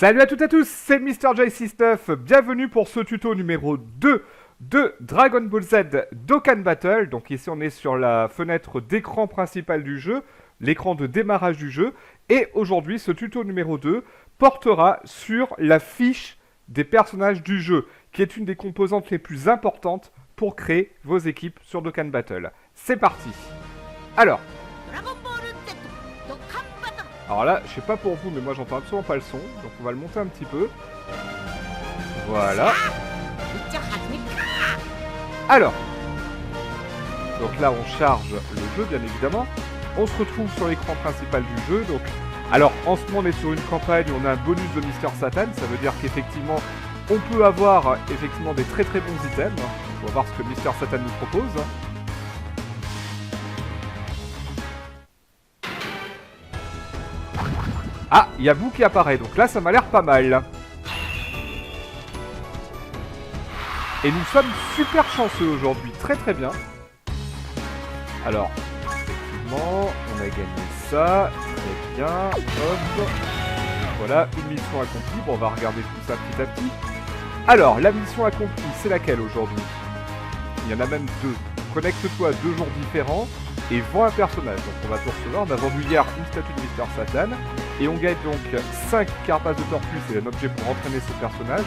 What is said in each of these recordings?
Salut à toutes et à tous, c'est MrJC9, bienvenue pour ce tuto numéro 2 de Dragon Ball Z Dokkan Battle. Donc ici on est sur la fenêtre d'écran principale du jeu, l'écran de démarrage du jeu. Et aujourd'hui ce tuto numéro 2 portera sur la fiche des personnages du jeu, qui est une des composantes les plus importantes pour créer vos équipes sur Dokkan Battle. C'est parti. Alors là, je sais pas pour vous, mais moi j'entends absolument pas le son, donc on va le monter un petit peu. Voilà. Alors, donc là on charge le jeu bien évidemment. On se retrouve sur l'écran principal du jeu. Donc, alors en ce moment on est sur une campagne où on a un bonus de Mister Satan. Ça veut dire qu'effectivement on peut avoir effectivement des très bons items. On va voir ce que Mister Satan nous propose. Ah, il y a Boo qui apparaît, donc là ça m'a l'air pas mal. Et nous sommes super chanceux aujourd'hui, très bien. Alors, effectivement, on a gagné ça, très bien, hop. Voilà, une mission accomplie, bon on va regarder tout ça petit à petit. Alors, la mission accomplie, c'est laquelle aujourd'hui? Il y en a même deux. Connecte-toi à 2 jours différents et vends un personnage. Donc on va tout recevoir, on a vendu hier une statue de Mister Satan. Et on gagne donc 5 carapaces de tortue, c'est un objet pour entraîner ce personnage,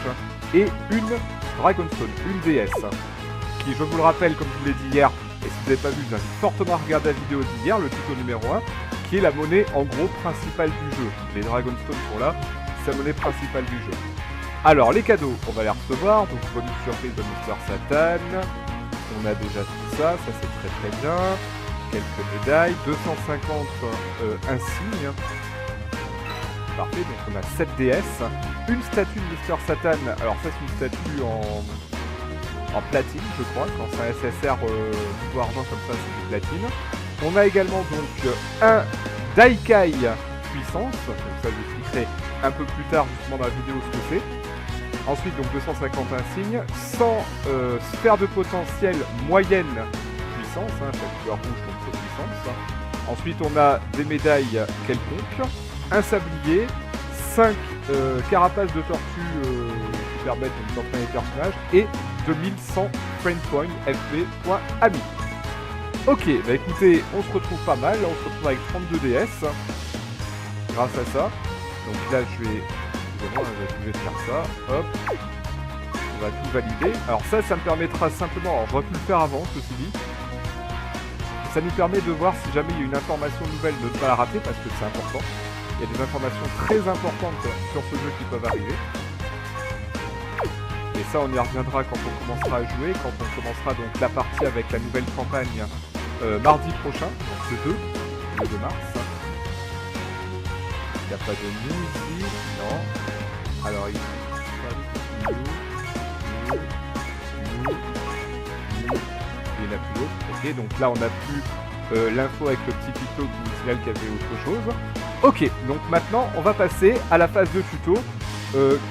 et une Dragonstone, une déesse, qui, je vous le rappelle, comme je vous l'ai dit hier, et si vous n'avez pas vu, je vous invite fortement à regarder la vidéo d'hier, le tuto numéro 1, qui est la monnaie, en gros, principale du jeu. Les Dragonstones sont là, c'est la monnaie principale du jeu. Alors, les cadeaux, on va les recevoir, donc bonus surprise de Mister Satan, on a déjà tout ça, ça c'est très bien, quelques médailles, 250 insignes. Parfait, donc on a 7 DS, une statue de Mister Satan, alors ça c'est une statue en platine je crois, quand c'est un SSR niveau argent comme ça c'est du platine. On a également donc un Daikai puissance, donc ça je vous expliquerai un peu plus tard justement dans la vidéo ce que c'est. Ensuite donc 250 insignes, 100 sphères de potentiel moyenne puissance, chaque couleur rouge donc c'est puissance. Ensuite on a des médailles quelconques, un sablier, 5 carapaces de tortue qui permettent d'entraîner les personnages et 2100 friend point fb.ami. Ok, bah écoutez, on se retrouve pas mal, là on se retrouve avec 32 DS grâce à ça. Donc là je vais faire ça, hop, on va tout valider. Alors ça me permettra simplement, alors j'aurais pu le faire avant ceci dit, ça nous permet de voir si jamais il y a une information nouvelle de ne pas la rater parce que c'est important. Il y a des informations très importantes sur ce jeu qui peuvent arriver. Et ça, on y reviendra quand on commencera à jouer, quand on commencera donc la partie avec la nouvelle campagne mardi prochain, donc le 2 mars. Il n'y a pas de nous ici, non. Alors ici, il n'y en a plus d'autres. Ok, donc là on a plus l'info avec le petit picto qui nous signale qu'il y avait autre chose. Ok, donc maintenant on va passer à la phase de tuto.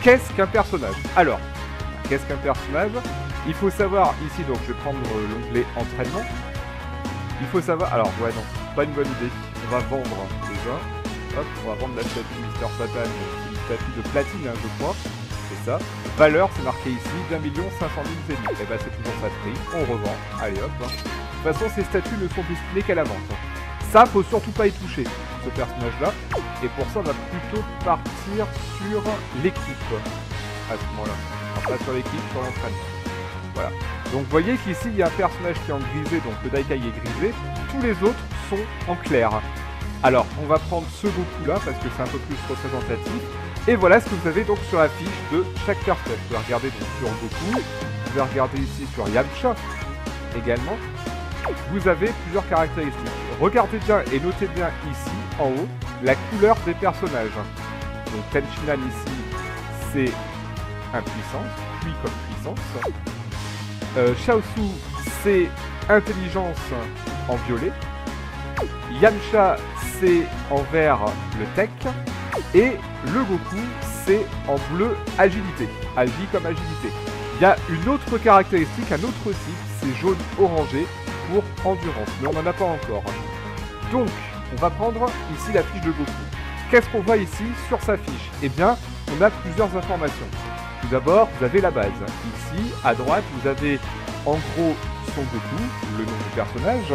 Qu'est-ce qu'un personnage? Alors, qu'est-ce qu'un personnage? Il faut savoir ici, donc je vais prendre l'onglet entraînement. Il faut savoir, alors ouais non, pas une bonne idée. On va vendre déjà. Hop, on va vendre la statue de Mister Satan, c'est une statue de platine je crois. C'est ça. Valeur, c'est marqué ici, d'1 500 000 zéniths. Et bah c'est toujours ça de prix, on revend. Allez hop. De toute façon ces statues ne sont destinées qu'à la vente. Ça, faut surtout pas y toucher, ce personnage-là. Et pour ça, on va plutôt partir sur l'équipe. À ce moment-là. Enfin, pas sur l'équipe, sur l'entraînement. Voilà. Donc, vous voyez qu'ici, il y a un personnage qui est en grisé, donc le Daikai est grisé. Tous les autres sont en clair. Alors, on va prendre ce Goku-là, parce que c'est un peu plus représentatif. Et voilà ce que vous avez donc sur la fiche de chaque personnage. Vous pouvez regarder donc sur Goku. Vous pouvez regarder ici sur Yamcha, également. Vous avez plusieurs caractéristiques. Regardez bien et notez bien ici, en haut, la couleur des personnages. Donc Tenshinhan ici, c'est impuissance, puis comme puissance. Chaozu, c'est intelligence en violet. Yamcha, c'est en vert le tech. Et le Goku, c'est en bleu agilité. Agi comme agilité. Il y a une autre caractéristique, un autre type, c'est jaune orangé pour endurance, mais on n'en a pas encore. Donc, on va prendre ici la fiche de Goku. Qu'est-ce qu'on voit ici sur sa fiche? Eh bien, on a plusieurs informations. Tout d'abord, vous avez la base. Ici, à droite, vous avez en gros Son Goku, le nom du personnage.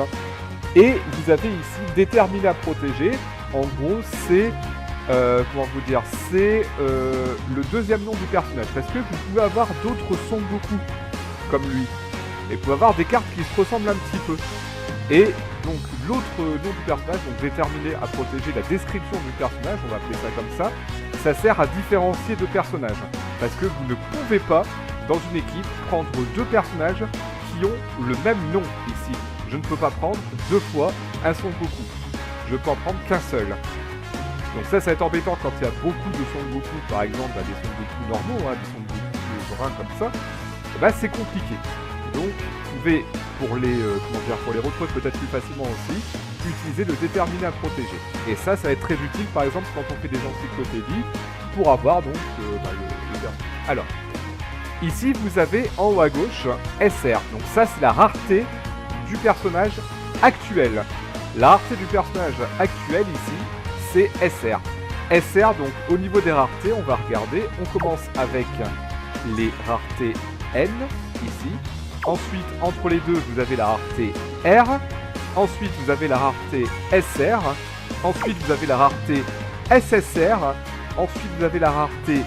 Et vous avez ici déterminé à protéger. En gros, c'est comment vous dire, c'est le deuxième nom du personnage. Parce que vous pouvez avoir d'autres Son Goku comme lui. Et vous pouvez avoir des cartes qui se ressemblent un petit peu. Et donc l'autre nom du personnage, donc déterminé à protéger la description du personnage, on va appeler ça comme ça sert à différencier deux personnages. Parce que vous ne pouvez pas, dans une équipe, prendre deux personnages qui ont le même nom ici. Je ne peux pas prendre deux fois un Son Goku. Je peux en prendre qu'un seul. Donc ça va être embêtant quand il y a beaucoup de Son Goku, par exemple des Son Goku normaux, des Son Goku bruns comme ça. C'est compliqué. Donc vous pouvez, pour les recruter peut-être plus facilement aussi, utiliser le déterminé à protéger. Et ça va être très utile par exemple quand on fait des encyclopédies pour avoir donc le Alors, ici vous avez en haut à gauche SR. Donc ça c'est la rareté du personnage actuel. La rareté du personnage actuel ici, c'est SR. SR, donc au niveau des raretés, on va regarder. On commence avec les raretés N, ici. Ensuite, entre les deux, vous avez la rareté R. Ensuite, vous avez la rareté SR. Ensuite, vous avez la rareté SSR. Ensuite, vous avez la rareté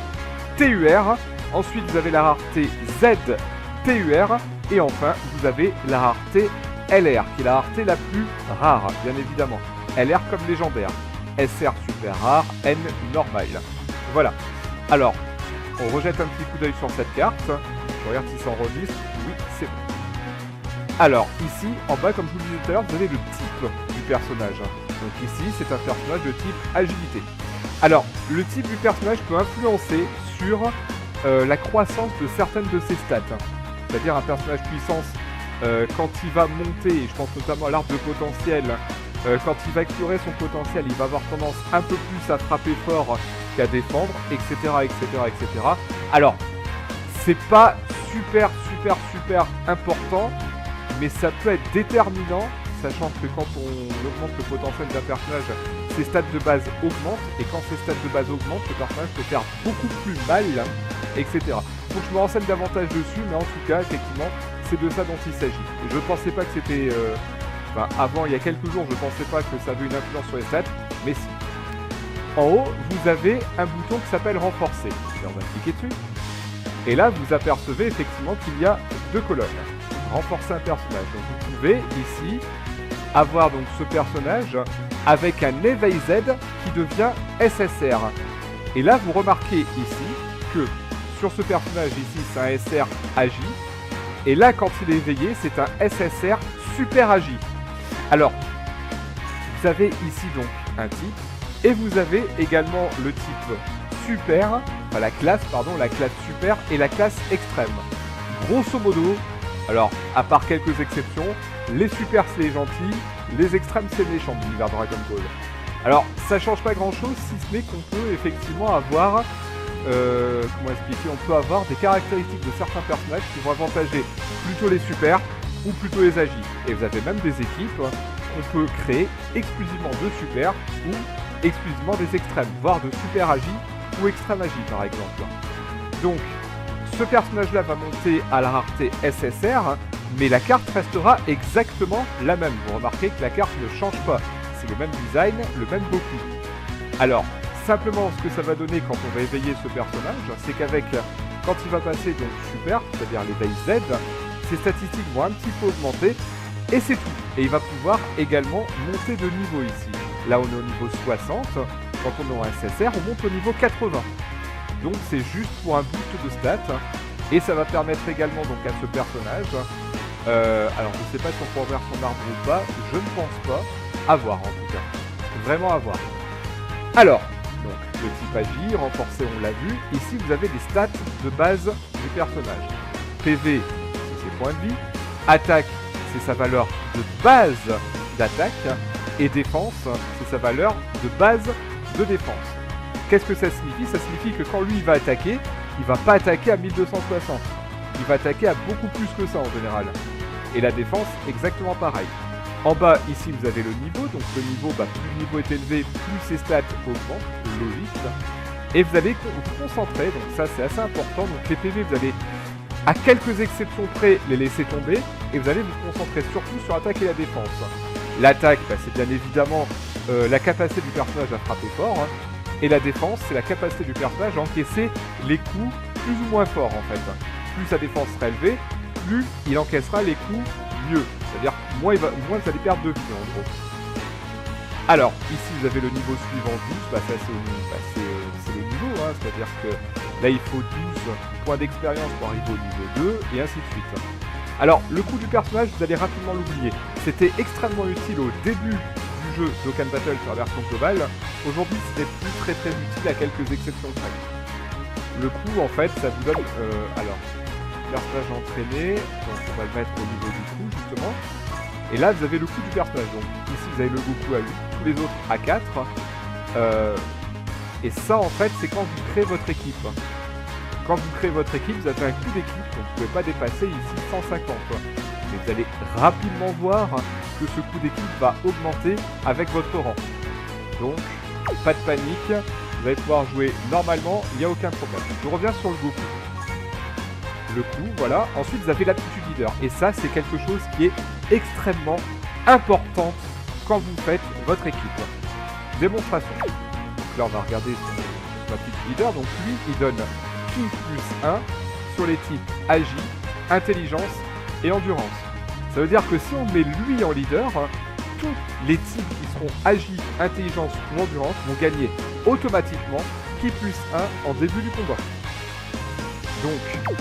TUR. Ensuite, vous avez la rareté ZTUR. Et enfin, vous avez la rareté LR, qui est la rareté la plus rare, bien évidemment. LR comme légendaire. SR super rare, N normal. Voilà. Alors, on rejette un petit coup d'œil sur cette carte. Je regarde si ça enregistre. Oui, c'est bon. Alors, ici, en bas, comme je vous le disais tout à l'heure, vous avez le type du personnage. Donc ici, c'est un personnage de type agilité. Alors, le type du personnage peut influencer sur la croissance de certaines de ses stats. C'est-à-dire un personnage puissance, quand il va monter, et je pense notamment à l'arbre de potentiel, quand il va explorer son potentiel, il va avoir tendance un peu plus à frapper fort qu'à défendre, etc., etc., etc. Alors, c'est pas super important, mais ça peut être déterminant, sachant que quand on augmente le potentiel d'un personnage, ses stats de base augmentent, et quand ses stats de base augmentent, le personnage peut faire beaucoup plus mal, etc. Faut que je me renseigne davantage dessus, mais en tout cas, effectivement, c'est de ça dont il s'agit. Je ne pensais pas que c'était... avant, il y a quelques jours, je ne pensais pas que ça avait une influence sur les stats, mais si. En haut, vous avez un bouton qui s'appelle renforcer. Et on va cliquer dessus. Et là, vous apercevez effectivement qu'il y a deux colonnes. Renforcer un personnage. Donc vous pouvez ici avoir donc ce personnage avec un éveil Z qui devient SSR. Et là, vous remarquez ici que sur ce personnage ici, c'est un SR agi. Et là, quand il est éveillé, c'est un SSR super agi. Alors, vous avez ici donc un type. Et vous avez également le type super, enfin la classe super et la classe extrême. Grosso modo, alors à part quelques exceptions, les super c'est les gentils, les extrêmes c'est les méchants de l'univers Dragon Ball. Alors ça change pas grand chose si ce n'est qu'on peut effectivement avoir, comment expliquer, on peut avoir des caractéristiques de certains personnages qui vont avantager plutôt les super ou plutôt les agis. Et vous avez même des équipes qu'on peut créer exclusivement de super ou exclusivement des extrêmes, voire de super agi ou extrême agi par exemple. Donc ce personnage là va monter à la rareté SSR, mais la carte restera exactement la même. Vous remarquez que la carte ne change pas, c'est le même design, le même Goku. Alors simplement ce que ça va donner quand on va éveiller ce personnage, c'est qu'avec, quand il va passer donc super, c'est-à-dire l'éveil Z, ses statistiques vont un petit peu augmenter, et c'est tout. Et il va pouvoir également monter de niveau ici. Là, on est au niveau 60. Quand on aura un SSR, on monte au niveau 80. Donc, c'est juste pour un boost de stats. Et ça va permettre également donc à ce personnage... alors, je ne sais pas si on peut envers son arbre ou pas. Je ne pense pas. À voir, en tout cas. Vraiment à voir. Alors, donc, le type agi, renforcé, on l'a vu. Ici, vous avez les stats de base du personnage. PV, c'est ses points de vie. Attaque, c'est sa valeur de base d'attaque. Et défense, c'est sa valeur de base de défense. Qu'est-ce que ça signifie? Ça signifie que quand lui il va attaquer, il va pas attaquer à 1260. Il va attaquer à beaucoup plus que ça en général. Et la défense, exactement pareil. En bas, ici, vous avez le niveau. Donc le niveau, plus le niveau est élevé, plus ses stats augmentent. Logique. Et vous allez vous concentrer, donc ça c'est assez important, donc les PV vous allez à quelques exceptions près les laisser tomber, et vous allez vous concentrer surtout sur l'attaque et la défense. L'attaque, bah, c'est bien évidemment la capacité du personnage à frapper fort, hein, et la défense c'est la capacité du personnage à encaisser les coups plus ou moins forts en fait. Plus sa défense sera élevée, plus il encaissera les coups mieux, c'est-à-dire moins vous allez perdre de vie en gros. Alors, ici vous avez le niveau suivant 12, bah ça c'est le niveau, hein, c'est-à-dire que là il faut 12 points d'expérience pour arriver au niveau 2, et ainsi de suite. Alors, le coup du personnage, vous allez rapidement l'oublier. C'était extrêmement utile au début du jeu Dokkan Battle sur la version globale. Aujourd'hui, c'était plus très utile à quelques exceptions près. Le coup, en fait, ça vous donne... alors, personnage entraîné, donc on va le mettre au niveau du coup, justement. Et là, vous avez le coup du personnage. Donc, ici, vous avez le Goku à 8, tous les autres à 4. Et ça, en fait, c'est quand vous créez votre équipe. Quand vous créez votre équipe, vous avez un coup d'équipe, donc vous ne pouvez pas dépasser ici 150. Mais vous allez rapidement voir que ce coup d'équipe va augmenter avec votre rang. Donc, pas de panique, vous allez pouvoir jouer normalement, il n'y a aucun problème. Je reviens sur le Goku. Le coup, voilà. Ensuite, vous avez l'aptitude leader. Et ça, c'est quelque chose qui est extrêmement importante quand vous faites votre équipe. Démonstration. Donc là, on va regarder son aptitude leader. Donc lui, il donne Ki plus 1 sur les types Agi, Intelligence et Endurance. Ça veut dire que si on met lui en leader, tous les types qui seront Agi, Intelligence ou Endurance vont gagner automatiquement Ki plus 1 en début du combat. Donc,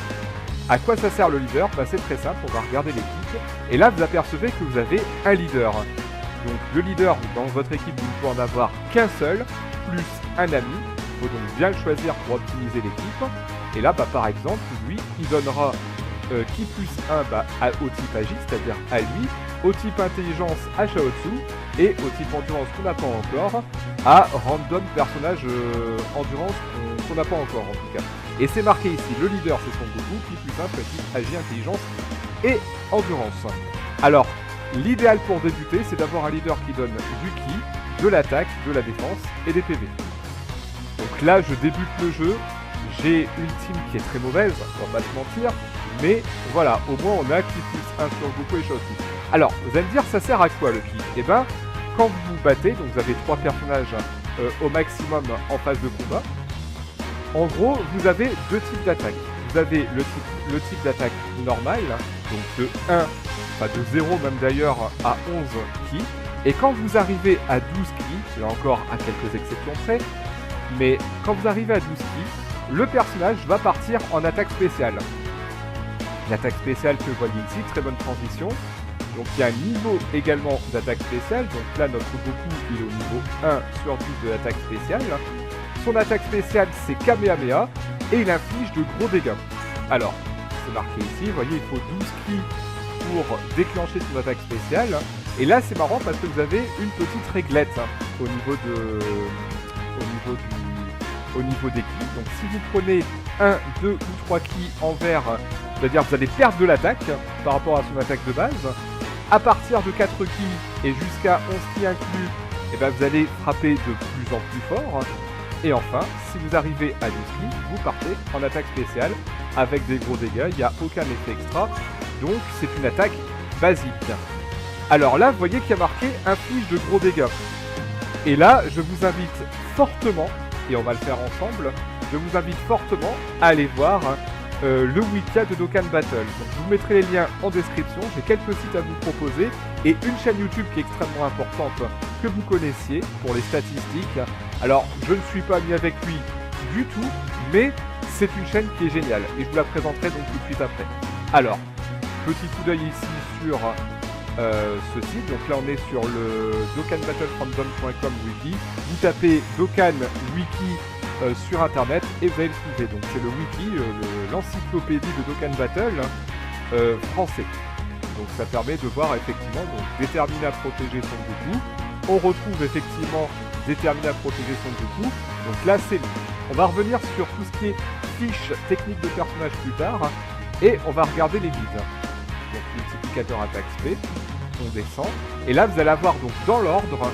à quoi ça sert le leader? Bah, c'est très simple, on va regarder l'équipe. Et là, vous apercevez que vous avez un leader. Donc le leader, dans votre équipe, vous ne pouvez en avoir qu'un seul, plus un ami. Il faut donc bien le choisir pour optimiser l'équipe. Et là, bah, par exemple, lui, il donnera Ki plus 1 au type Agi, c'est-à-dire à lui, au type Intelligence à Chaozu, et au type Endurance qu'on n'a pas encore, à Random personnage Endurance qu'on n'a pas encore en tout cas. Et c'est marqué ici, le leader c'est son Goku, Ki plus 1 sur les types Agi, Intelligence et Endurance. Alors, l'idéal pour débuter, c'est d'avoir un leader qui donne du Ki, de l'attaque, de la défense et des PV. Donc là, je débute le jeu, j'ai une team qui est très mauvaise, on va pas se mentir, mais voilà, au moins on a Ki plus 1 sur Goku et Chaozu. Alors, vous allez me dire, ça sert à quoi le Ki? Eh ben, quand vous vous battez, donc vous avez 3 personnages au maximum en phase de combat, en gros, vous avez deux types d'attaque. Vous avez le type d'attaque normal, donc de 1, enfin de 0 même d'ailleurs, à 11 Ki. Et quand vous arrivez à 12 Ki, là encore à quelques exceptions près, mais quand vous arrivez à 12 Ki, le personnage va partir en attaque spéciale. L'attaque spéciale que vous voyez ici, très bonne transition. Donc il y a un niveau également d'attaque spéciale, donc là notre Goku il est au niveau 1 sur 10 de l'attaque spéciale. Son attaque spéciale c'est Kamehameha et il inflige de gros dégâts. Alors, c'est marqué ici, vous voyez il faut 12 Ki pour déclencher son attaque spéciale. Et là c'est marrant parce que vous avez une petite réglette au niveau des Ki. Donc si vous prenez 1, 2 ou 3 Ki en vert, c'est-à-dire vous allez perdre de l'attaque par rapport à son attaque de base. À partir de 4 Ki et jusqu'à 11 Ki inclus, et ben vous allez frapper de plus en plus fort. Et enfin, si vous arrivez à 12 Ki, vous partez en attaque spéciale avec des gros dégâts, il n'y a aucun effet extra. Donc c'est une attaque basique. Alors là, vous voyez qu'il y a marqué inflige de gros dégâts. Et là, je vous invite fortement, et on va le faire ensemble, je vous invite fortement à aller voir le Wika de Dokkan Battle. Donc, je vous mettrai les liens en description, j'ai quelques sites à vous proposer et une chaîne YouTube qui est extrêmement importante que vous connaissiez pour les statistiques. Alors, je ne suis pas ami avec lui du tout, mais c'est une chaîne qui est géniale et je vous la présenterai donc tout de suite après. Alors, petit coup d'œil ici sur ce site, donc là on est sur le dokkanbattlefromdom.com wiki, vous tapez Dokkan Wiki sur internet et vous allez le trouver. Donc c'est le wiki, l'encyclopédie de Dokkan Battle français. Donc ça permet de voir effectivement donc, déterminé à protéger son Goku. On retrouve effectivement déterminé à protéger son Goku. Donc là c'est lui. On va revenir sur tout ce qui est fiche technique de personnage plus tard et on va regarder les guides. Donc multiplicateur attaque spé, on descend et là vous allez avoir donc dans l'ordre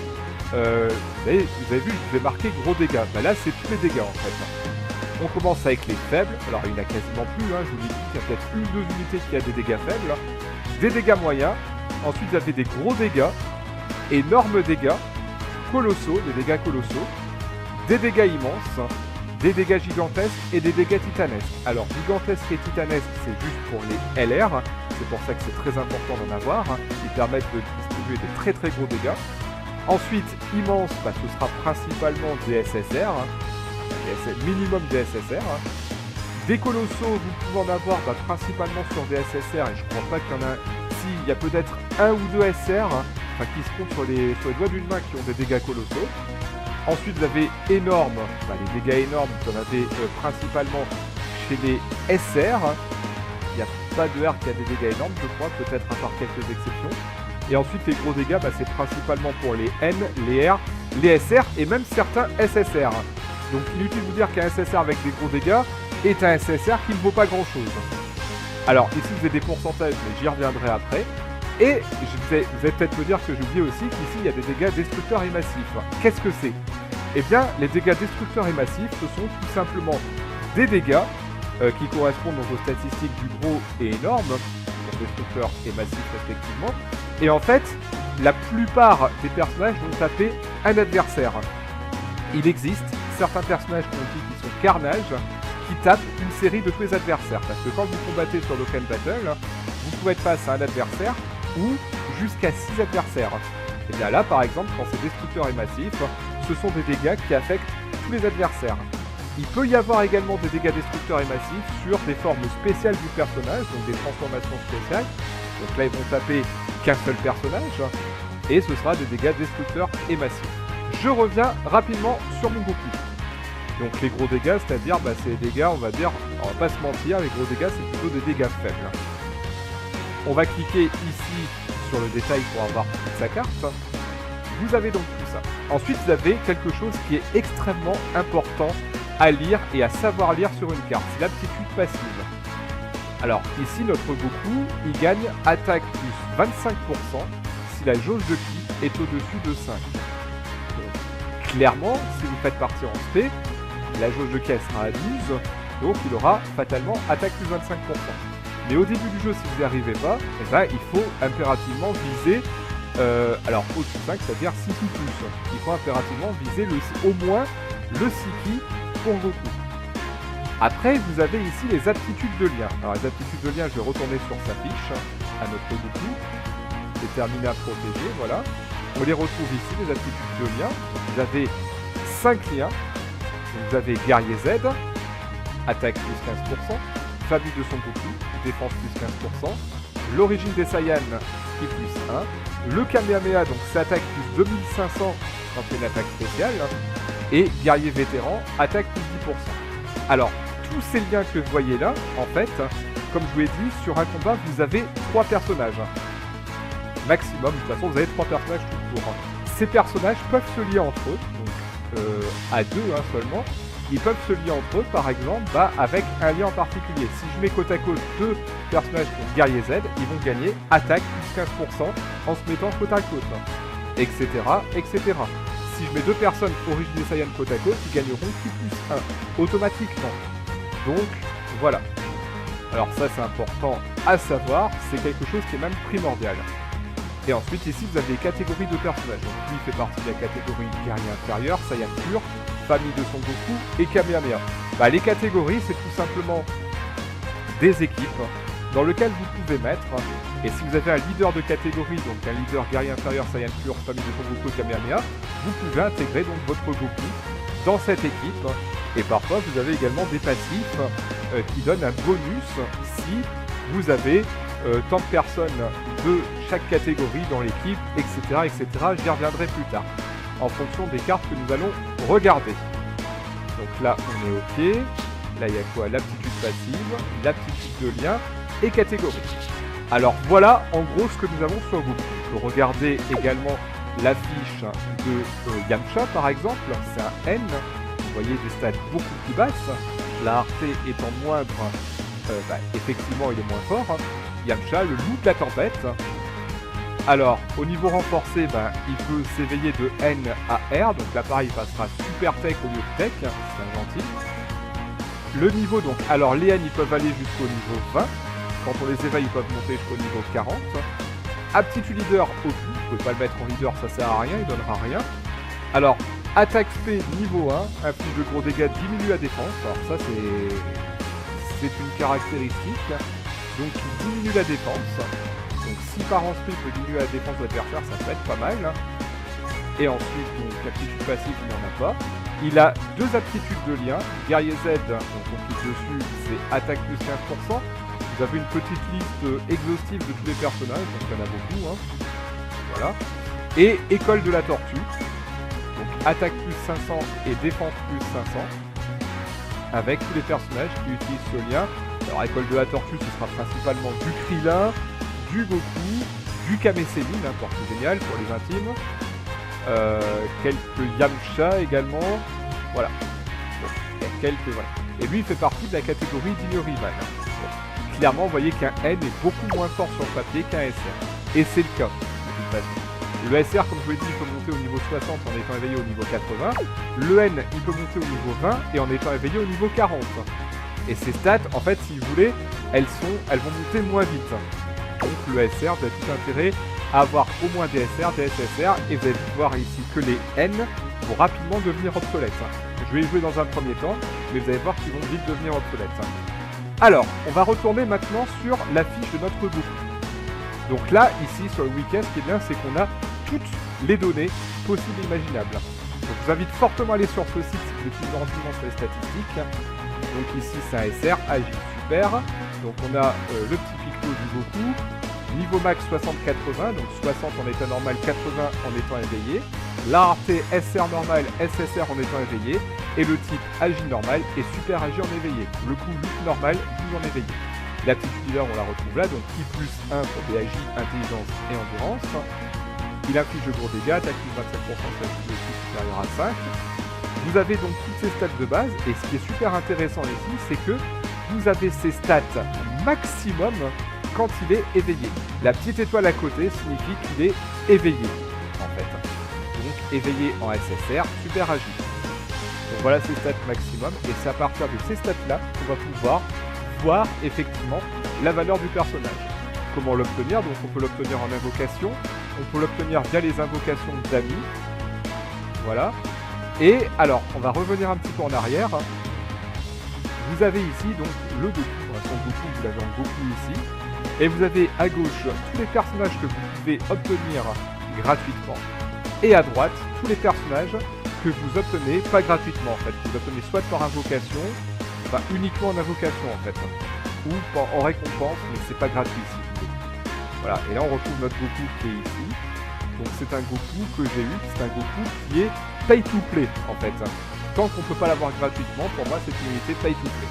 vous avez vu, je vous ai marqué gros dégâts. Bah là, c'est tous les dégâts en fait. On commence avec les faibles. Alors, il n'y en a quasiment plus, hein, je vous l'ai dit, il y a peut-être une ou deux unités qui a des dégâts faibles. Des dégâts moyens. Ensuite, vous avez des gros dégâts, énormes dégâts, colossaux, des dégâts colossaux, des dégâts immenses, des dégâts gigantesques et des dégâts titanesques. Alors, gigantesques et titanesques, c'est juste pour les LR. C'est pour ça que c'est très important d'en avoir. Ils permettent de distribuer des très très gros dégâts. Ensuite, immense, bah, ce sera principalement des SSR, minimum des SSR. Des colossaux, vous pouvez en avoir bah, principalement sur des SSR, et je crois pas qu'il y en a. Si, il y a peut-être un ou deux SR qui se comptent sur les doigts d'une main qui ont des dégâts colossaux. Ensuite, vous avez énorme, bah, les dégâts énormes, vous en avez principalement chez les SR. Il n'y a pas de R qui a des dégâts énormes, je crois, peut-être à part quelques exceptions. Et ensuite, les gros dégâts, bah, c'est principalement pour les N, les R, les SR et même certains SSR. Donc, inutile de vous dire qu'un SSR avec des gros dégâts est un SSR qui ne vaut pas grand-chose. Alors, ici, vous avez des pourcentages, mais j'y reviendrai après. Et vous allez peut-être me dire que j'oublie aussi qu'ici, il y a des dégâts destructeurs et massifs. Qu'est-ce que c'est? Eh bien, les dégâts destructeurs et massifs, ce sont tout simplement des dégâts qui correspondent donc aux statistiques du gros et énorme, destructeurs et massifs respectivement. Et en fait, la plupart des personnages vont taper un adversaire. Il existe certains personnages qu'on dit qui sont carnage, qui tapent une série de tous les adversaires. Parce que quand vous combattez sur l'Open Battle, vous pouvez être face à un adversaire ou jusqu'à 6 adversaires. Et bien là, par exemple, quand c'est destructeur et massif, ce sont des dégâts qui affectent tous les adversaires. Il peut y avoir également des dégâts destructeurs et massifs sur des formes spéciales du personnage, donc des transformations spéciales. Donc là, ils vont taper qu'un seul personnage, et ce sera des dégâts destructeurs et massifs. Je reviens rapidement sur mon Goku. Donc les gros dégâts, c'est-à-dire, bah, c'est des dégâts, on va dire, on va pas se mentir, les gros dégâts, c'est plutôt des dégâts faibles. On va cliquer ici sur le détail pour avoir toute sa carte. Vous avez donc tout ça. Ensuite, vous avez quelque chose qui est extrêmement important à lire et à savoir lire sur une carte, c'est l'aptitude passive. Alors ici, notre Goku, il gagne attaque plus 25% si la jauge de ki est au-dessus de 5. Donc, clairement, si vous faites partie en SP, la jauge de ki sera à 12, donc il aura fatalement attaque plus 25%. Mais au début du jeu, si vous n'y arrivez pas, eh ben, il faut impérativement viser, alors au-dessus de 5, c'est-à-dire 6 ou plus. Il faut impérativement viser au moins le 6 ki pour Goku. Après, vous avez ici les aptitudes de lien. Alors les aptitudes de lien, je vais retourner sur sa fiche, à notre Goku. Déterminé à protéger, voilà. On les retrouve ici, les aptitudes de lien. Vous avez 5 liens. Donc, vous avez Guerrier Z, attaque plus 15%, famille de son Goku, défense plus 15%, l'origine des Saiyans qui est plus 1, le Kamehameha, donc ça attaque plus 2500 quand c'est une attaque spéciale, et Guerrier Vétéran, attaque plus 10%. Alors, tous ces liens que vous voyez là, en fait, comme je vous l'ai dit, sur un combat, vous avez 3 personnages. Maximum, de toute façon, vous avez 3 personnages tout court. Ces personnages peuvent se lier entre eux, donc à 2 seulement. Ils peuvent se lier entre eux, par exemple, bah, avec un lien en particulier. Si je mets côte à côte 2 personnages qui ont Guerrier Z, ils vont gagner attaque plus 15% en se mettant côte à côte, etc., etc. Si je mets 2 personnes origine des Saiyans côte à côte, ils gagneront qui plus 1, automatiquement. Donc, voilà. Alors ça, c'est important à savoir, c'est quelque chose qui est même primordial. Et ensuite, ici, vous avez les catégories de personnages. Donc, lui fait partie de la catégorie guerrier inférieur, Saiyan pur, famille de Son Goku et Kamehameha. Bah, les catégories, c'est tout simplement des équipes dans lesquelles vous pouvez mettre, et si vous avez un leader de catégorie, donc un leader guerrier inférieur, Saiyan pur, famille de Son Goku et Kamehameha, vous pouvez intégrer donc votre Goku dans cette équipe. Et parfois, vous avez également des passifs qui donnent un bonus si vous avez tant de personnes de chaque catégorie dans l'équipe, etc., etc. J'y reviendrai plus tard, en fonction des cartes que nous allons regarder. Donc là, on est OK. Là, il y a quoi? L'aptitude passive, l'aptitude de lien et catégorie. Alors voilà, en gros, ce que nous avons sur Goku. On peut regarder également la fiche de Yamcha, par exemple. C'est un N. Vous voyez des stats beaucoup plus basses. La rareté étant moindre, effectivement, il est moins fort. Yamcha, le loup de la tempête. Alors, au niveau renforcé, ben, il peut s'éveiller de N à R, donc l'appareil passera Super Tech au lieu de Tech, c'est un gentil. Le niveau, donc, alors les N, ils peuvent aller jusqu'au niveau 20. Quand on les éveille, ils peuvent monter jusqu'au niveau 40. Aptitude leader, aucune. Vous pouvez pas le mettre en leader, ça sert à rien, il donnera rien. Alors, attaque spé niveau 1, inflige de gros dégâts, diminue la défense. Alors ça, c'est une caractéristique. Donc, il diminue la défense. Donc, si par an spé peut diminuer la défense de l'adversaire, ça peut être pas mal. Et ensuite, donc, aptitude passive, il n'en a pas. Il a deux aptitudes de lien. Guerrier Z, donc on clique dessus, c'est attaque plus 15%. Vous avez une petite liste exhaustive de tous les personnages, donc il y en a beaucoup. Voilà. Et école de la tortue. Donc attaque plus 500 et défense plus 500. Avec tous les personnages qui utilisent ce lien. Alors école de la tortue, ce sera principalement du Krillin, du Goku, du Kame Sennin, tortue géniale pour les intimes. Quelques Yamcha également. Voilà. Donc, voilà. Et lui, il fait partie de la catégorie digne rival. Clairement, vous voyez qu'un N est beaucoup moins fort sur le papier qu'un SR. Et c'est le cas, de toute façon. Le SR, comme je vous l'ai dit, il peut monter au niveau 60 en étant éveillé au niveau 80. Le N, il peut monter au niveau 20 et en étant éveillé au niveau 40. Et ces stats, en fait, si vous voulez, elles vont monter moins vite. Donc le SR, vous avez tout intérêt à avoir au moins des SR, des SSR, et vous allez voir ici que les N vont rapidement devenir obsolètes. Je vais y jouer dans un premier temps, mais vous allez voir qu'ils vont vite devenir obsolètes. Alors, on va retourner maintenant sur la fiche de notre Goku. Donc là, ici, sur le week-end, ce qui est bien, c'est qu'on a toutes les données possibles et imaginables. Donc je vous invite fortement à aller sur ce site si vous voulez plus de renseignements sur les statistiques. Donc ici, c'est un SR, Agi Super. Donc on a le petit Piccolo du Goku. Niveau max 60-80, donc 60 en état normal, 80 en étant éveillé. La rareté SR normal, SSR en étant éveillé. Et le type Agi normal et Super Agi en éveillé. Le coup lutte normal, 12 en éveillé. L'aptitude leader, on la retrouve là, donc I plus 1 pour des Agi, intelligence et endurance. Il inflige de gros dégâts, attaque plus 25% sur la cible supérieure à 5. Vous avez donc toutes ces stats de base, et ce qui est super intéressant ici, c'est que vous avez ces stats maximum quand il est éveillé. La petite étoile à côté signifie qu'il est éveillé, en fait. Donc éveillé en SSR, Super Agi. Donc voilà ces stats maximum, et c'est à partir de ces stats-là qu'on va pouvoir voir effectivement la valeur du personnage. Comment l'obtenir? Donc on peut l'obtenir en invocation, on peut l'obtenir via les invocations d'amis. Voilà. Et alors, on va revenir un petit peu en arrière. Vous avez ici donc le Goku. Son Goku, vous l'avez en Goku ici. Et vous avez à gauche tous les personnages que vous pouvez obtenir gratuitement. Et à droite, tous les personnages que vous obtenez pas gratuitement en fait. Vous obtenez soit par invocation, enfin uniquement en invocation en fait. Ou en récompense, mais c'est pas gratuit ici. Voilà, et là on retrouve notre Goku qui est ici. Donc c'est un Goku que j'ai eu, c'est un Goku qui est pay to play en fait. Tant qu'on peut pas l'avoir gratuitement, pour moi c'est une unité pay to play.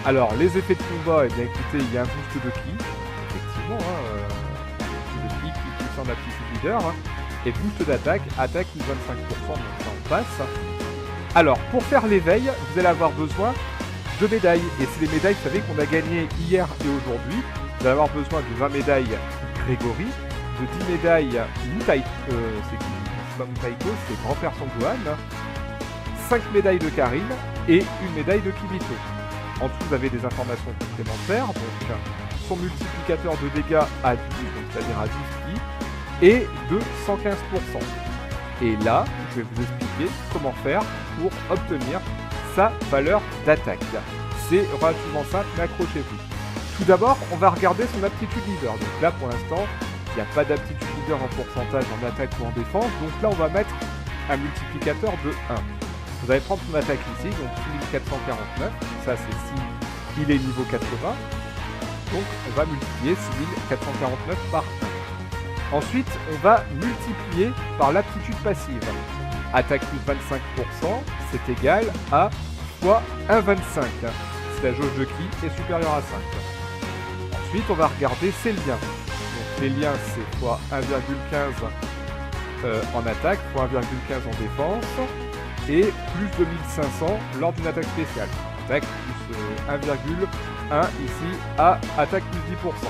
Alors les effets de combat, eh bien écoutez, il y a un boost de ki, effectivement, un boost de ki qui est puissant d'aptitude leader, et boost d'attaque, attaque plus 25%, donc ça on passe. Alors pour faire l'éveil, vous allez avoir besoin de médailles, et c'est les médailles, vous savez, qu'on a gagnées hier et aujourd'hui. Vous allez avoir besoin de 20 médailles Grégory, de 10 médailles Mutaiko, c'est pas Mutaiko, c'est Grand-Père Son Gohan, 5 médailles de Karine et une médaille de Kibito. En dessous, vous avez des informations complémentaires, donc son multiplicateur de dégâts à 12, donc c'est-à-dire à 12 ki, et de 115%. Et là, je vais vous expliquer comment faire pour obtenir sa valeur d'attaque. C'est relativement simple, mais accrochez-vous. Tout d'abord, on va regarder son aptitude leader. Donc là, pour l'instant, il n'y a pas d'aptitude leader en pourcentage en attaque ou en défense. Donc là, on va mettre un multiplicateur de 1. Vous allez prendre son attaque ici, donc 6449. Ça, c'est si il est niveau 80. Donc, on va multiplier 6449 par 1. Ensuite, on va multiplier par l'aptitude passive. Attaque plus 25%, c'est égal à fois 1,25. Si la jauge de ki est supérieure à 5. Ensuite, on va regarder ses liens. Donc, les liens, c'est fois 1,15 en attaque, fois 1,15 en défense, et plus de 1500 lors d'une attaque spéciale. Attaque plus 1,1 ici à attaque plus 10%.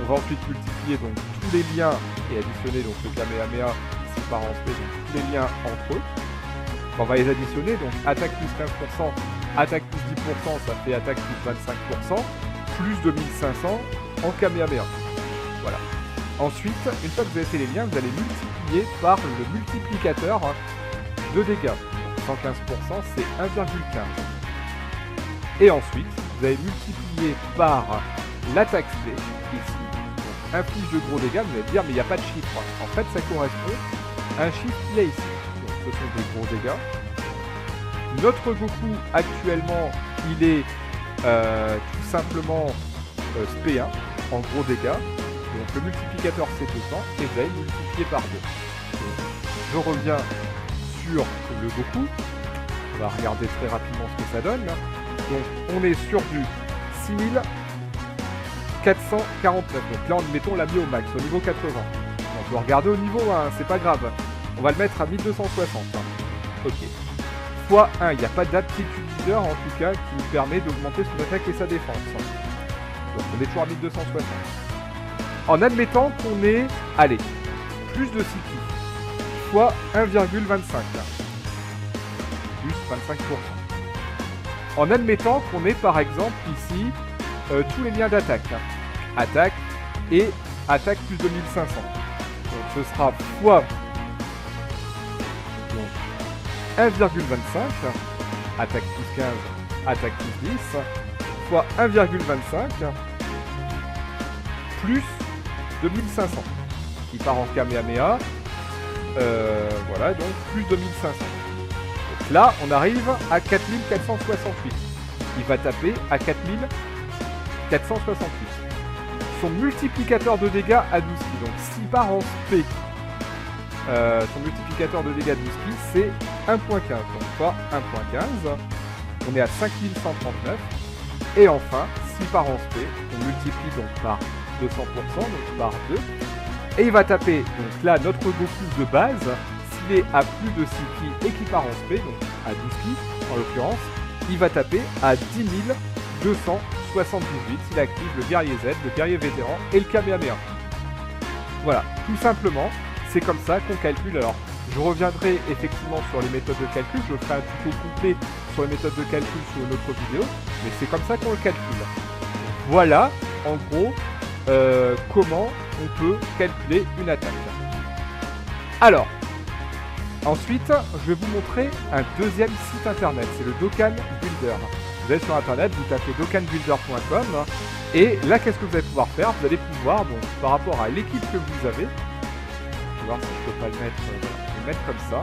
On va ensuite multiplier donc tous les liens et additionner donc le Kamehameha ici par en SP, donc tous les liens entre eux. On va les additionner, donc attaque plus 15%, attaque plus 10%, ça fait attaque plus 25%, plus 2500 en Kamehameha. Voilà. Ensuite, une fois que vous avez fait les liens, vous allez multiplier par le multiplicateur de dégâts. 115%, c'est 1,15. Et ensuite, vous allez multiplier par l'attaque spé, ici. Donc, inflige de gros dégâts, vous allez me dire, mais il n'y a pas de chiffre. En fait, ça correspond à un chiffre qu'il y a ici. Donc, ce sont des gros dégâts. Notre Goku, actuellement, il est tout simplement spé 1, en gros dégâts. Donc, le multiplicateur, c'est 200, et vous allez multiplier par 2. Donc, je reviens sur le Goku. On va regarder très rapidement ce que ça donne. Donc on est sur du 6449. Donc là, mettons, on l'a mis au max, au niveau 80. On peut regarder au niveau 1, c'est pas grave. On va le mettre à 1260. Ok. Fois 1, il n'y a pas d'aptitude leader en tout cas qui nous permet d'augmenter son attaque et sa défense. Donc on est toujours à 1260. En admettant qu'on ait, allez, plus de 6 ki, fois 1,25. Plus 25%. En admettant qu'on ait par exemple ici tous les liens d'attaque. Attaque et attaque plus 2500. Donc ce sera fois 1,25. Attaque plus 15, attaque plus 10. Fois 1,25 plus 2500. Qui part en Kamehameha. Voilà, donc plus 2500. Donc là, on arrive à 4468. Il va taper à 4468. Son multiplicateur de dégâts à 12 ki. Donc s'il part en SP, son multiplicateur de dégâts à 12 ki, c'est 1.15. Donc pas 1.15. On est à 5139. Et enfin, s'il part en SP, on multiplie donc par 200%, donc par 2. Et il va taper, donc là, notre Goku de base, s'il est à plus de 6 ki et qu'il part en SP, donc à 12 ki en l'occurrence, il va taper à 10 278 s'il active le guerrier Z, le guerrier vétéran et le Kamehameha. Voilà, tout simplement, c'est comme ça qu'on calcule. Alors, je reviendrai effectivement sur les méthodes de calcul, je ferai un tuto complet sur les méthodes de calcul sur une autre vidéo, mais c'est comme ça qu'on le calcule. Voilà, en gros, comment on peut calculer une attaque. Alors, ensuite, je vais vous montrer un deuxième site internet, c'est le Dokkan Builder. Vous allez sur internet, vous tapez dokkanbuilder.com et là, qu'est-ce que vous allez pouvoir faire? Vous allez pouvoir, donc, par rapport à l'équipe que vous avez, je vais voir si je peux pas le mettre, voilà, je vais le mettre comme ça.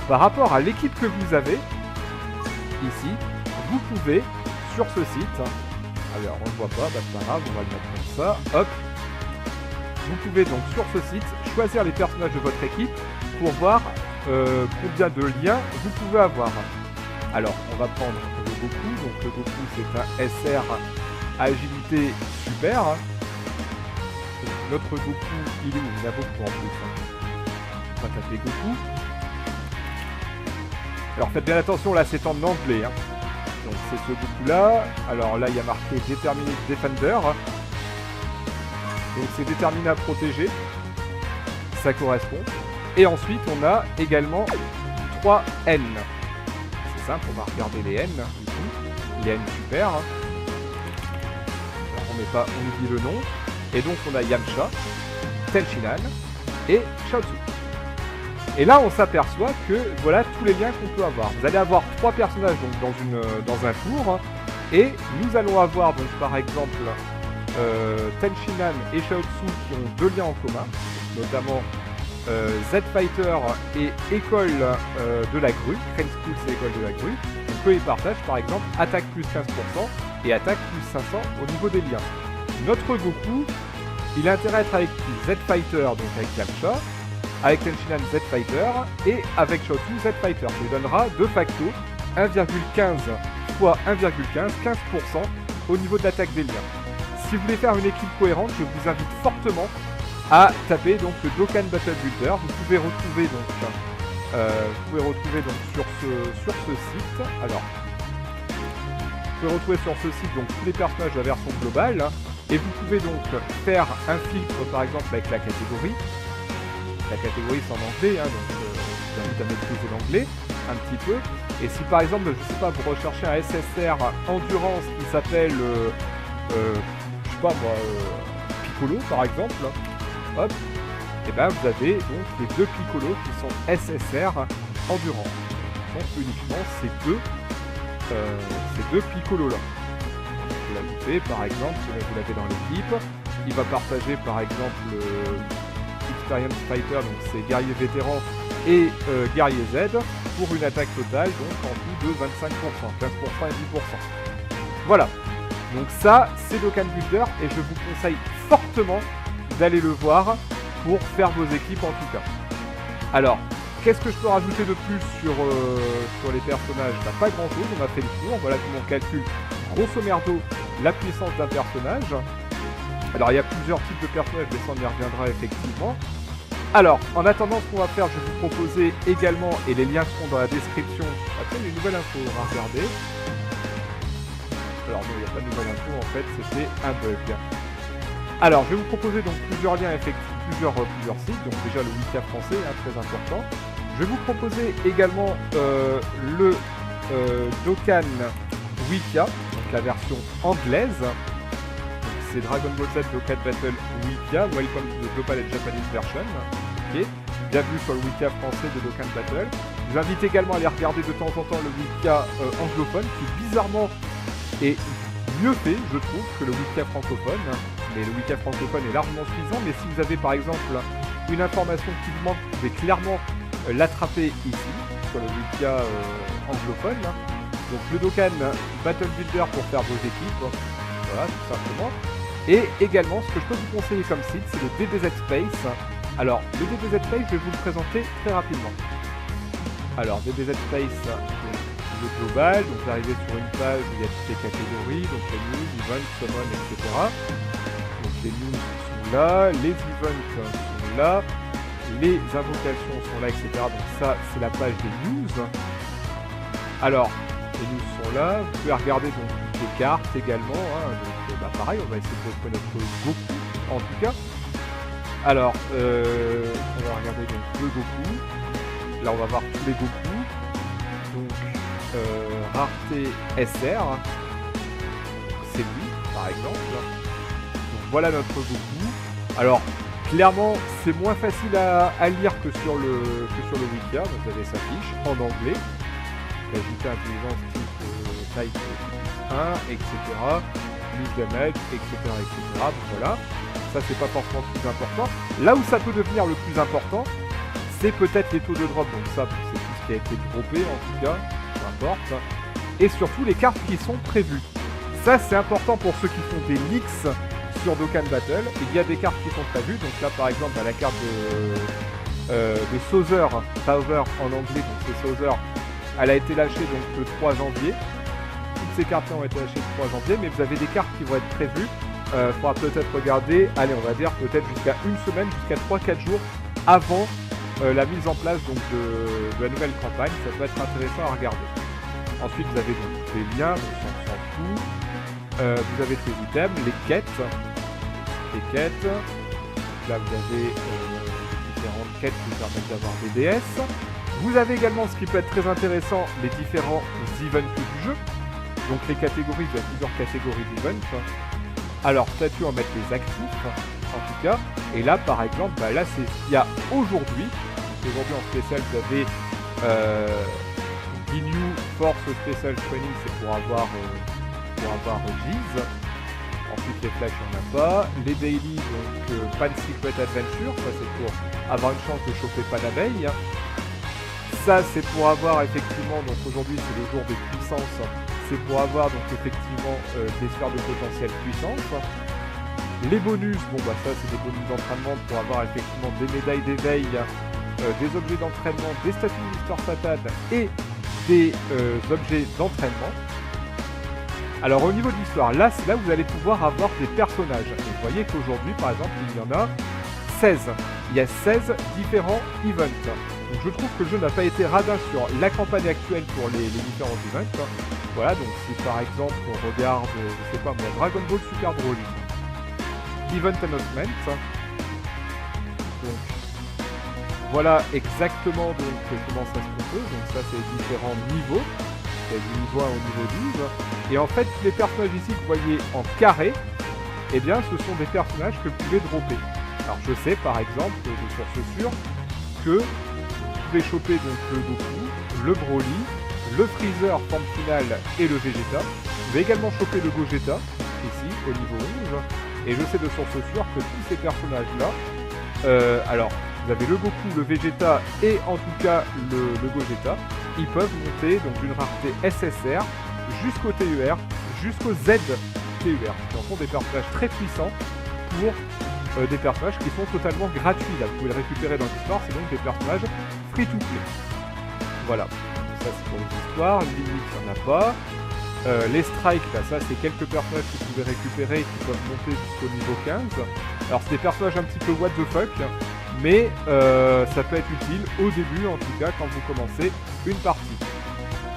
Par rapport à l'équipe que vous avez, ici, vous pouvez, sur ce site, alors on ne voit pas, bah c'est pas grave, on va le mettre comme ça, hop. Vous pouvez donc sur ce site choisir les personnages de votre équipe pour voir combien de liens vous pouvez avoir. Alors on va prendre le Goku, donc le Goku c'est un SR agilité super. Donc, notre Goku, il est où? Il y en a beaucoup en plus. On va taper Goku. Alors faites bien attention, là c'est en anglais. Hein. Donc c'est ce Goku là. Alors là il y a marqué Determined Defender. Donc c'est déterminé à protéger. Ça correspond. Et ensuite on a également 3 N. C'est simple, on va regarder les N du coup. Les N super. Alors on oublie le nom. Et donc on a Yamcha, Tenshinhan et Chaozu. Et là on s'aperçoit que voilà tous les liens qu'on peut avoir. Vous allez avoir 3 personnages donc, dans un tour. Et nous allons avoir donc par exemple Tenshinhan et Chaozu qui ont 2 liens en commun, notamment Z-Fighter et École de la Grue, Crane School c'est École de la Grue, donc eux ils partagent par exemple attaque plus 15% et attaque plus 500 au niveau des liens. Notre Goku, il a intérêt à être avec Z-Fighter, donc avec Yamcha, avec Tenshinhan Z-Fighter et avec Chaozu Z-Fighter, ça lui donnera de facto 1,15 fois 1,15, 15% au niveau de l'attaque des liens. Si vous voulez faire une équipe cohérente, je vous invite fortement à taper donc le Dokkan Battle Builder. Vous pouvez retrouver donc, sur ce site. Alors, vous pouvez retrouver sur ce site donc tous les personnages de la version globale. Et vous pouvez donc faire un filtre par exemple avec la catégorie. La catégorie c'est en anglais, hein, donc je vous invite à maîtriser l'anglais un petit peu. Et si par exemple, je sais pas, vous recherchez un SSR endurance qui s'appelle, je sais pas moi, Piccolo par exemple, hop, et ben vous avez donc les deux Piccolo qui sont SSR endurance. Donc uniquement ces deux Piccolo là. Vous l'ajoutez par exemple, si vous l'avez dans l'équipe, il va partager par exemple Experience Fighter, donc c'est guerrier vétéran, et guerrier Z, pour une attaque totale, donc en tout de 25%, 15% et 10%. Voilà, donc ça c'est Dokkan Builder, et je vous conseille fortement d'aller le voir pour faire vos équipes en tout cas. Alors, qu'est-ce que je peux rajouter de plus sur les personnages? Pas grand chose, on a fait le tour, voilà comment on calcule grosso merdo la puissance d'un personnage. Alors il y a plusieurs types de personnages, mais ça on y reviendra effectivement. Alors, en attendant, ce qu'on va faire, je vais vous proposer également, et les liens seront dans la description, après une nouvelle info, on va regarder. Alors non, il n'y a pas de nouvelle info, en fait, c'était un bug. Alors, je vais vous proposer donc plusieurs liens, plusieurs sites, donc déjà le Wika français, hein, très important. Je vais vous proposer également le Dokkan Wika, donc la version anglaise. C'est Dragon Ball Z Dokkan Battle Wika, welcome to the global and Japanese version. Okay. Bienvenue sur le Wika français de Dokkan Battle. Je vous invite également à aller regarder de temps en temps le Wika anglophone, qui bizarrement est mieux fait, je trouve, que le Wika francophone. Mais le Wika francophone est largement suffisant, mais si vous avez par exemple une information qui vous manque, vous pouvez clairement l'attraper ici, sur le Wika anglophone. Donc le Dokkan Battle Builder pour faire vos équipes, voilà, tout simplement. Et également, ce que je peux vous conseiller comme site, c'est le DBZ Space. Alors, le DBZ Space, je vais vous le présenter très rapidement. Alors, DBZ Space, donc, le global, donc vous arrivez sur une page où il y a toutes les catégories, donc les news, events, summon, etc. Donc les news sont là, les events sont là, les invocations sont là, etc. Donc ça, c'est la page des news. Alors, les news sont là, vous pouvez regarder donc les cartes également, hein, donc pareil, on va essayer de reconnaître Goku en tout cas. Alors, on va regarder donc le Goku. Là, on va voir tous les Goku. Donc, rareté SR, c'est lui par exemple. Donc voilà notre Goku. Alors, clairement, c'est moins facile à lire que sur le Wika. Vous avez sa fiche en anglais. Ajouter intelligence type 1, etc. News damage, etc. Donc voilà, ça c'est pas forcément le plus important. Là où ça peut devenir le plus important, c'est peut-être les taux de drop. Donc ça, c'est tout ce qui a été droppé en tout cas, peu importe. Et surtout les cartes qui sont prévues. Ça c'est important pour ceux qui font des leaks sur Dokkan Battle. Il y a des cartes qui sont prévues. Donc là par exemple, à la carte de Sauzer, Sauzer en anglais, donc c'est Sauzer. Elle a été lâchée donc le 3 janvier. Toutes ces cartes ont été lâchées le 3 janvier, mais vous avez des cartes qui vont être prévues. Il faudra peut-être regarder, allez, on va dire peut-être jusqu'à une semaine, jusqu'à 3-4 jours avant la mise en place donc, de la nouvelle campagne. Ça peut être intéressant à regarder. Ensuite, vous avez donc les liens, donc on s'en fout. Vous avez les items, les quêtes. Les quêtes. Là, vous avez différentes quêtes qui vous permettent d'avoir des DS. Vous avez également, ce qui peut être très intéressant, les différents events du jeu. Donc les catégories, il y a plusieurs catégories d'events. Alors, statut, on va mettre les actifs, en tout cas. Et là, par exemple, là, c'est ce qu'il y a aujourd'hui. Aujourd'hui, en spécial, vous avez Ginyu Force Special Training, c'est pour avoir Giz. Ensuite, les flashs, il n'y en a pas. Les daily, donc Pan Secret Adventure, ça c'est pour avoir une chance de choper pas d'abeille. Ça, c'est pour avoir effectivement, donc aujourd'hui c'est le jour des puissances, c'est pour avoir donc effectivement des sphères de potentiel puissance. Les bonus, bon bah ça c'est des bonus d'entraînement pour avoir effectivement des médailles d'éveil, des objets d'entraînement, des statues de Mister Satan et des objets d'entraînement. Alors au niveau de l'histoire, là c'est là où vous allez pouvoir avoir des personnages. Et vous voyez qu'aujourd'hui par exemple il y en a 16. Il y a 16 différents events. Donc je trouve que le jeu n'a pas été radin sur la campagne actuelle pour les différents events. Voilà, donc si par exemple on regarde, je sais pas moi, Dragon Ball Super Broly. Event Announcement. Donc, voilà exactement donc, comment ça se compose. Donc ça, c'est différents niveaux. C'est du niveau 1 au niveau 12. Et en fait, les personnages ici que vous voyez en carré, eh bien, ce sont des personnages que vous pouvez dropper. Alors, je sais, par exemple, de source sûre, que vous pouvez choper donc le Goku, le Broly, le Freezer forme finale et le Vegeta. Vous pouvez également choper le Gogeta, ici, au niveau 11. Et je sais de source sûre que tous ces personnages-là, alors, vous avez le Goku, le Vegeta et en tout cas le Gogeta, ils peuvent monter donc d'une rareté SSR jusqu'au TER, jusqu'au Z TER, qui en font des personnages très puissants pour des personnages qui sont totalement gratuits. Là, vous pouvez le récupérer dans l'histoire, c'est donc des personnages free to play. Voilà, ça c'est pour les histoires, limite il n'y en a pas. Les strikes, là, ça c'est quelques personnages que vous pouvez récupérer qui peuvent monter jusqu'au niveau 15. Alors c'est des personnages un petit peu what the fuck, mais ça peut être utile au début en tout cas quand vous commencez une partie.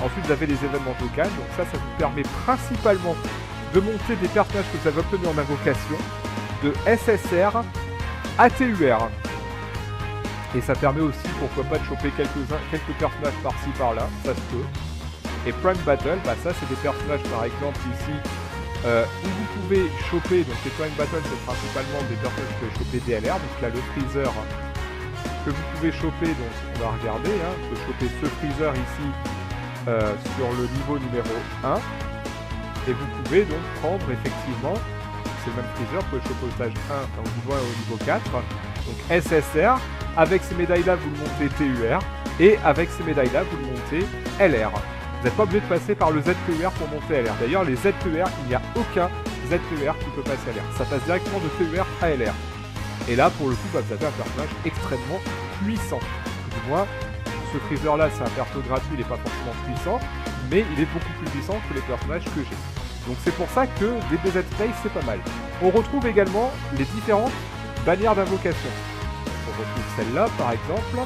Ensuite vous avez les événements Dokkan, donc ça vous permet principalement de monter des personnages que vous avez obtenus en invocation de SSR à TUR. Et ça permet aussi pourquoi pas de choper quelques personnages par-ci par-là, ça se peut. Et Prime Battle, bah ça c'est des personnages par exemple ici où vous pouvez choper, donc les Prime Battle c'est principalement des personnages que vous pouvez choper DLR, donc là le Freezer que vous pouvez choper, donc on va regarder, hein, vous pouvez choper ce Freezer ici sur le niveau numéro 1, et vous pouvez donc prendre effectivement, c'est le même Freezer, vous pouvez choper au stage 1 au niveau 1 et au niveau 4, donc SSR, avec ces médailles là vous le montez TUR, et avec ces médailles là vous le montez LR. Vous n'êtes pas obligé de passer par le ZTER pour monter LR. D'ailleurs, les ZTER, il n'y a aucun ZTER qui peut passer LR. Ça passe directement de TER à LR. Et là, pour le coup, bah, vous avez un personnage extrêmement puissant. Du moins, ce Freezer-là, c'est un perso gratuit, il n'est pas forcément puissant, mais il est beaucoup plus puissant que les personnages que j'ai. Donc c'est pour ça que DBZ Space, c'est pas mal. On retrouve également les différentes bannières d'invocation. On retrouve celle-là, par exemple.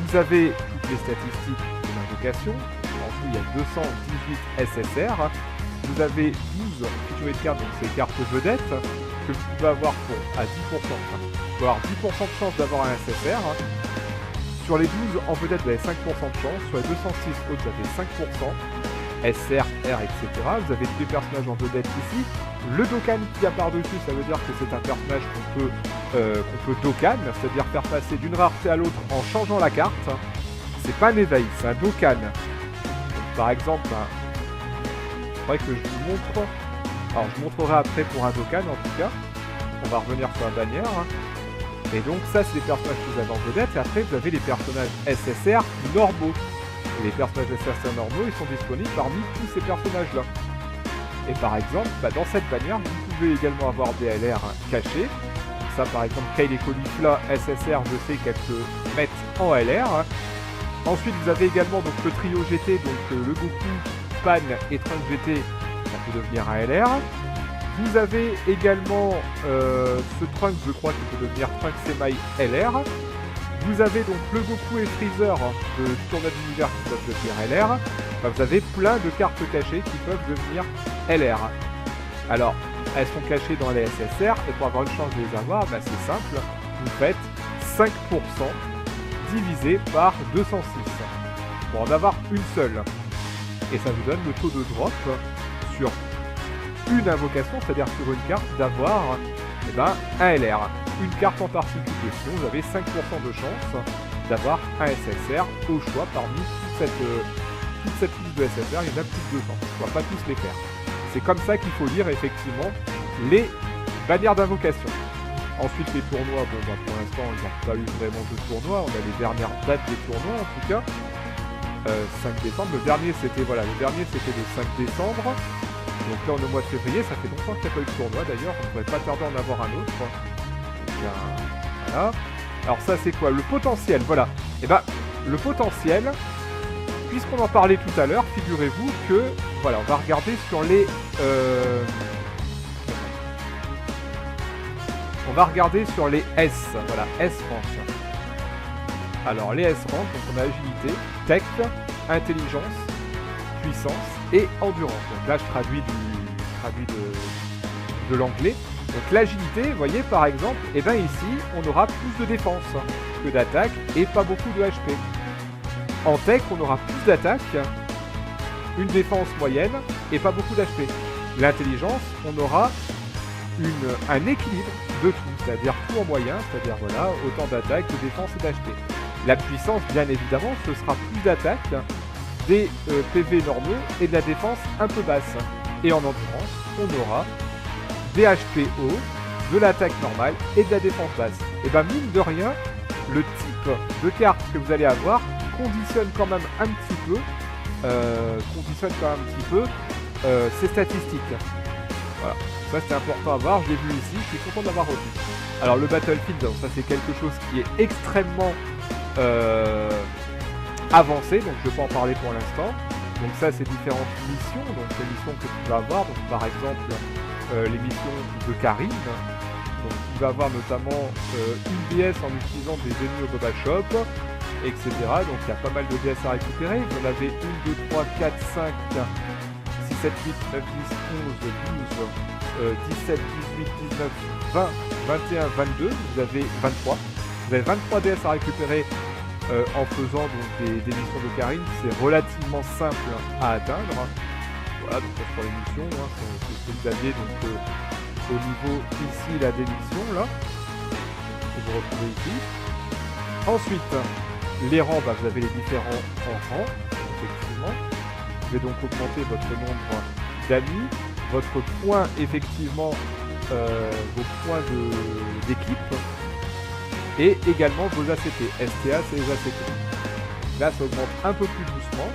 Vous avez toutes les statistiques d'invocation. En tout, il y a 218 SSR. Vous avez 12 feature cards, donc c'est les cartes vedettes, que vous pouvez avoir à 10%. Vous pouvez avoir 10% de chance d'avoir un SSR. Sur les 12 en vedette, vous avez 5% de chance. Sur les 206 autres, vous avez 5%. SR, R, etc. Vous avez tous les personnages en vedette ici. Le Dokkan qui a par-dessus, ça veut dire que c'est un personnage qu'on peut Dokkan, c'est-à-dire faire passer d'une rareté à l'autre en changeant la carte. C'est pas un éveil, c'est un Dokkan. Donc, par exemple, il faudrait que je vous montre. Alors je montrerai après pour un Dokkan en tout cas. On va revenir sur la bannière. Et donc ça c'est les personnages que vous avez en vedette. Et après vous avez les personnages SSR normaux. Et les personnages SSR normaux, ils sont disponibles parmi tous ces personnages-là. Et par exemple, dans cette bannière, vous pouvez également avoir des LR cachés. Donc ça, par exemple, Kyle et Caulifla, SSR, je sais qu'elles se mettent en LR. Ensuite, vous avez également donc, le trio GT, donc le Goku, Pan et Trunks GT, ça peut devenir un LR. Vous avez également ce Trunks, je crois, qui peut devenir Trunks Semi LR. Vous avez donc le Goku et Freezer de Tournoi d'univers qui peuvent devenir LR. Vous avez plein de cartes cachées qui peuvent devenir LR. Alors, elles sont cachées dans les SSR et pour avoir une chance de les avoir, c'est simple. Vous faites 5% divisé par 206 pour en avoir une seule. Et ça vous donne le taux de drop sur une invocation, c'est-à-dire sur une carte, d'avoir un LR. Une carte en particulier, sinon vous avez 5% de chance d'avoir un SSR au choix parmi toute cette liste de SSR, il y en a plus de 200, on va pas tous les faire. C'est comme ça qu'il faut lire effectivement les bannières d'invocation. Ensuite les tournois, pour l'instant il n'y a pas eu vraiment de tournois, on a les dernières dates des tournois en tout cas. 5 décembre, le dernier c'était le 5 décembre. Donc là on est au mois de février, ça fait longtemps qu'il n'y a pas eu de tournoi d'ailleurs, on ne pourrait pas tarder à en avoir un autre. Voilà. Alors ça c'est quoi? Le potentiel, voilà. Et le potentiel, puisqu'on en parlait tout à l'heure, figurez-vous que, voilà, on va regarder sur les... on va regarder sur les S, voilà, S-rank. Alors les S-rank, donc on a agilité, tech, intelligence, puissance et endurance. Donc là je traduis de l'anglais. Donc l'agilité, vous voyez par exemple, et bien ici on aura plus de défense que d'attaque et pas beaucoup de HP. En tech on aura plus d'attaque, une défense moyenne et pas beaucoup d'HP. L'intelligence, on aura un équilibre de tout, c'est-à-dire tout en moyen, c'est-à-dire voilà, autant d'attaque, de défense et d'HP. La puissance, bien évidemment, ce sera plus d'attaque, des PV normaux et de la défense un peu basse. Et en endurance, on aura des HP hauts, de l'attaque normale et de la défense basse. Et ben mine de rien, le type de carte que vous allez avoir conditionne quand même un petit peu, ces statistiques. Voilà, ça c'est important à voir, je l'ai vu ici, je suis content d'avoir retenu. Alors le Battlefield, ça c'est quelque chose qui est extrêmement avancé, donc je ne vais pas en parler pour l'instant. Donc ça c'est différentes missions, donc les missions que tu vas avoir, donc par exemple les missions de Karine. Donc il va avoir notamment une DS en utilisant des ennemis au Boba Shop, etc. Donc il y a pas mal de DS à récupérer. Vous en avez 1, 2, 3, 4, 5, 6, 7, 8, 9, 10, 11, 12, 17, 18, 19, 20, 21, 22. Vous avez 23. Vous avez 23 DS à récupérer en faisant donc, des missions de Karine. C'est relativement simple à atteindre. Voilà, donc pour les missions, hein, c'est ce que vous aviez donc, au niveau ici là, des missions là, que vous retrouvez ici. Ensuite, les rangs, bah, vous avez les différents rangs, effectivement. Vous pouvez donc augmenter votre nombre d'amis, votre point, effectivement, vos points d'équipe, et également vos ACT. STA, c'est les ACT. Là, ça augmente un peu plus doucement.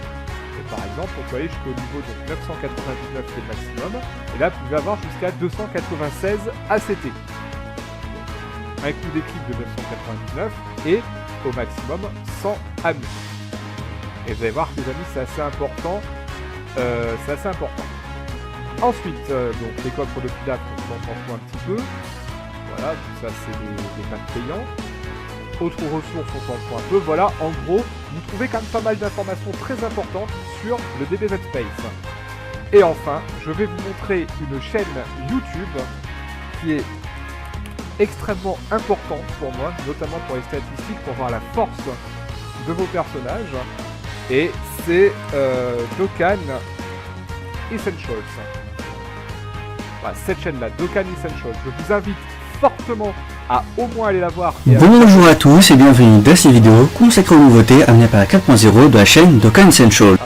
Et par exemple, on peut aller jusqu'au niveau de 999 qui est le maximum. Et là, vous pouvez avoir jusqu'à 296 ACT. Un coup d'équipe de 999 et au maximum 100 amis. Et vous allez voir que les amis, c'est assez important. Ensuite, donc les coffres de pilote, on s'en fout un petit peu. Voilà, tout ça c'est des packs payants. Autres ressources, on s'en fout un peu. Voilà, en gros, vous trouvez quand même pas mal d'informations très importantes sur le DBZ Space. Et enfin, je vais vous montrer une chaîne YouTube qui est extrêmement importante pour moi, notamment pour les statistiques, pour voir la force de vos personnages. Et c'est Dokkan Essentials. Voilà, cette chaîne-là, Dokkan Essentials. Je vous invite fortement à au moins aller la voir. Bonjour à tous et bienvenue dans cette vidéo consacrée aux nouveautés amenées par la 4.0 de la chaîne Dokkan Essentials.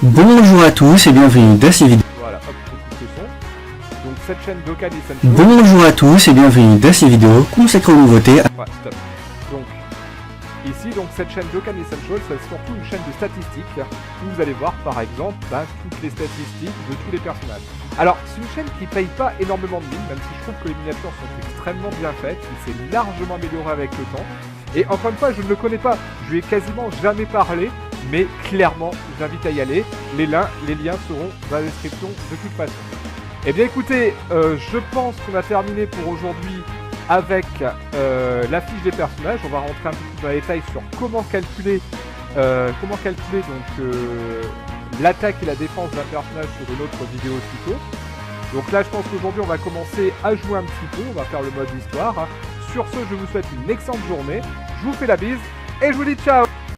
Bonjour à tous et bienvenue dans cette vidéo. Voilà, hop, je coupe le son. Donc cette chaîne Dokkan Essentials. Bonjour à tous et bienvenue dans cette vidéo consacrée aux nouveautés. Ouais, stop. Donc ici, donc cette chaîne Dokkan Essentials, c'est surtout une chaîne de statistiques où vous allez voir par exemple toutes les statistiques de tous les personnages. Alors c'est une chaîne qui paye pas énormément de mine, même si je trouve que les miniatures sont extrêmement bien faites, il s'est largement amélioré avec le temps. Et encore une fois, je ne le connais pas, je lui ai quasiment jamais parlé, mais clairement, je vous invite à y aller. Les liens seront dans la description de toute façon. Eh bien écoutez, je pense qu'on a terminé pour aujourd'hui avec la fiche des personnages. On va rentrer un peu plus dans les détails sur comment calculer donc l'attaque et la défense d'un personnage sur une autre vidéo tuto. Donc là je pense qu'aujourd'hui on va commencer à jouer un petit peu, on va faire le mode histoire. Sur ce, je vous souhaite une excellente journée, je vous fais la bise et je vous dis ciao.